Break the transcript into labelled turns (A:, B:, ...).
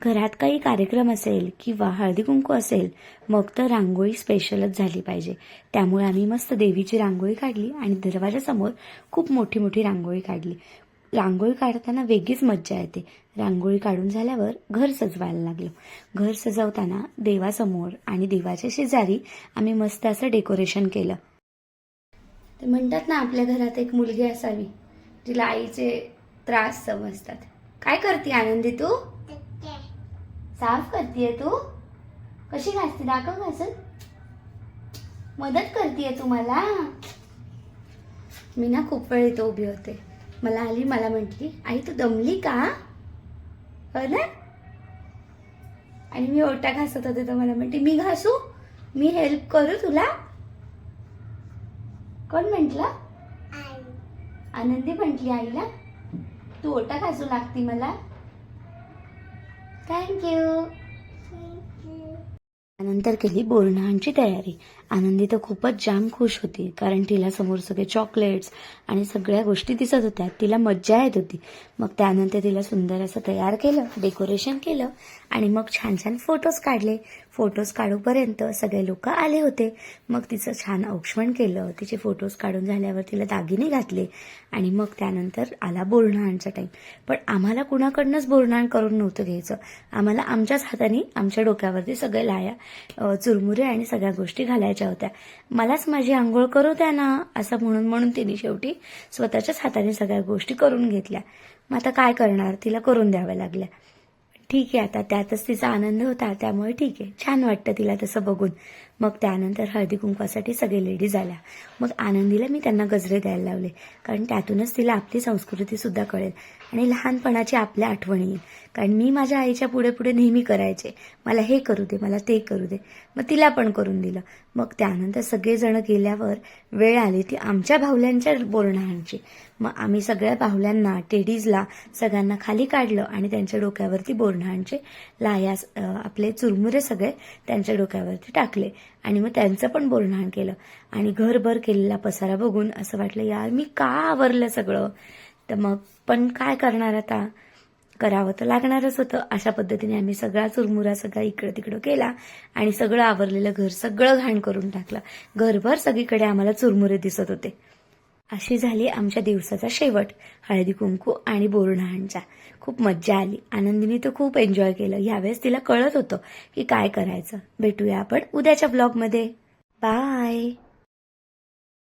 A: घरात काही कार्यक्रम असेल किंवा हळदी कुंकू असेल मग तर रांगोळी स्पेशलच झाली पाहिजे. त्यामुळे आम्ही मस्त देवीची रांगोळी काढली आणि दरवाजासमोर खूप मोठी मोठी रांगोळी काढली. रांगोळी काढताना वेगळीच मज्जा येते. रांगोळी काढून झाल्यावर घर सजवायला लागलो. घर सजवताना देवासमोर आणि देवाच्या शेजारी आम्ही मस्त असं डेकोरेशन केलं. ते म्हणतात ना, आपल्या घरात एक मुलगी असावी जिला आईचे त्रास समजतात. काय करते आनंदी तू? साफ करतीये तू? कशी घासते दाखव घासून. मदत करतीये तू मला. मी ना खूप वेळ इथं उभी होते. मला आली, मला म्हटली आई तू दमली का? हो ना. आणि मी ओटा घासत होते तर मला म्हटली मी घासू, मी हेल्प करू तुला. कोण म्हटलं? आनंदी म्हटली आईला तू ओटा घासू लागती मला. थँक्यू. नंतर केली बोरन्हाणची तयारी. आनंदी तर खूपच जाम खुश होती, कारण तिला समोर सगळे चॉकलेट्स आणि सगळ्या गोष्टी दिसत होत्या. तिला मज्जा येत होती. मग त्यानंतर तिला सुंदर असं तयार केलं, डेकोरेशन केलं आणि मग छान छान फोटोज काढले. फोटोज काढूपर्यंत सगळे लोक आले होते. मग तिचं छान औक्षण केलं. तिचे फोटोज काढून झाल्यावर तिला दागिने घातले आणि मग त्यानंतर आला बोरन्हाणचा टाईम. पण आम्हाला कुणाकडनंच बोरन्हाण करून नव्हतं घ्यायचं. आम्हाला आमच्याच हाताने आमच्या डोक्यावरती सगळे लाया, चुरमुरे आणि सगळ्या गोष्टी घालायच्या होत्या. मलाच माझी आंघोळ करू द्या ना असं म्हणून म्हणून तिने शेवटी स्वतःच्याच हाताने सगळ्या गोष्टी करून घेतल्या. मग आता काय करणार, तिला करून द्याव्या लागल्या. ठीक आहे, आता त्यातच तिचा आनंद होता, त्यामुळे ठीक आहे, छान वाटतं तिला तसं बघून. मग त्यानंतर हळदी कुंकवासाठी सगळे लेडीज आल्या. मग आनंदीला मी त्यांना गजरे द्यायला लावले, कारण त्यातूनच तिला आपली संस्कृती सुद्धा कळेल आणि लहानपणाची आपल्या आठवणी येईल. कारण मी माझ्या आईच्या पुढे पुढे नेहमी करायचे, मला हे करू दे, मला ते करू दे. मग तिला पण करून दिलं. मग त्यानंतर सगळेजण गेल्यावर वेळ आली ती आमच्या बाहुल्यांच्या बोरन्हाणची. मग आम्ही सगळ्या बाहुल्यांना, टेडीजला सगळ्यांना खाली काढलं आणि त्यांच्या डोक्यावरती बोरन्हाणचे लायास, आपले चुरमुरे सगळे त्यांच्या डोक्यावरती टाकले आणि मग त्यांचं पण बोरन्हाण केलं. आणि घरभर केलेला पसारा बघून असं वाटलं यार मी का आवरलं सगळं. तर मग पण काय करणार, आता करावं तर लागणारच होतं. अशा पद्धतीने आम्ही सगळा चुरमुरा सगळा इकडं तिकडं केला आणि सगळं आवरलेलं घर सगळं घाण करून टाकलं. घरभर सगळीकडे आम्हाला चुरमुरे दिसत होते. अशी झाली आमच्या दिवसाचा शेवट, हळदी कुंकू आणि बोरन्हाणचा. खूप मज्जा आली. आनंदीने तर खूप एन्जॉय केलं. यावेळेस तिला कळत होतं की काय करायचं. भेटूया आपण उद्याच्या ब्लॉगमध्ये. बाय.